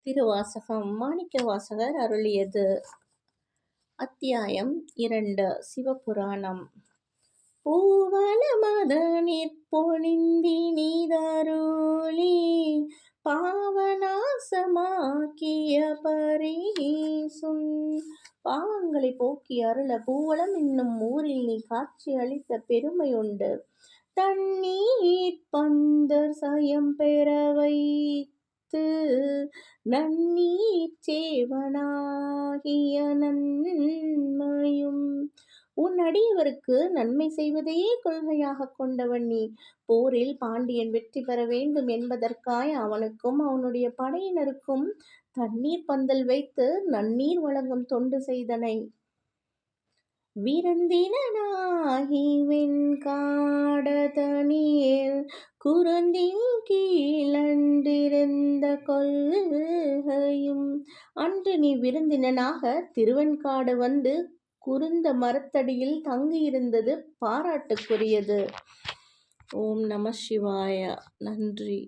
திருவாசகம் மாணிக்கவாசகர் அருளியது. அத்தியாயம் 2. சிவபுராணம். பூவனமதனிற் பொழிந்தினிதருளி பாவநாசமாக்கிய பரீசும் பாவங்களை போக்கி அருள பூவளம் என்னும் ஊரில் நீ காட்சி அளித்த பெருமை உண்டு. தண்ணீர் பந்தர் சயம் பெற வைத்து நன்னீர் சேவனாகிய நன்மையும் உன் அடியவருக்கு நன்மை செய்வதையே கொள்கையாக கொண்டவன் நீ. போரில் பாண்டியன் வெற்றி பெற வேண்டும் என்பதற்காய் அவனுக்கும் அவனுடைய படையினருக்கும் தண்ணீர் பந்தல் வைத்து நன்னீர் வழங்கும் தொண்டு செய்தனை. விருந்தினனாகி வெண்காடதனில் குருந்தின் கீழண்டிருந்த கொள்கையும் அன்று நீ விருந்தினனாக திருவெண்காடு வந்து குருந்த மரத்தடியில் தங்கியிருந்தது பாராட்டுக்குரியது. ஓம் நம சிவாய. நன்றி.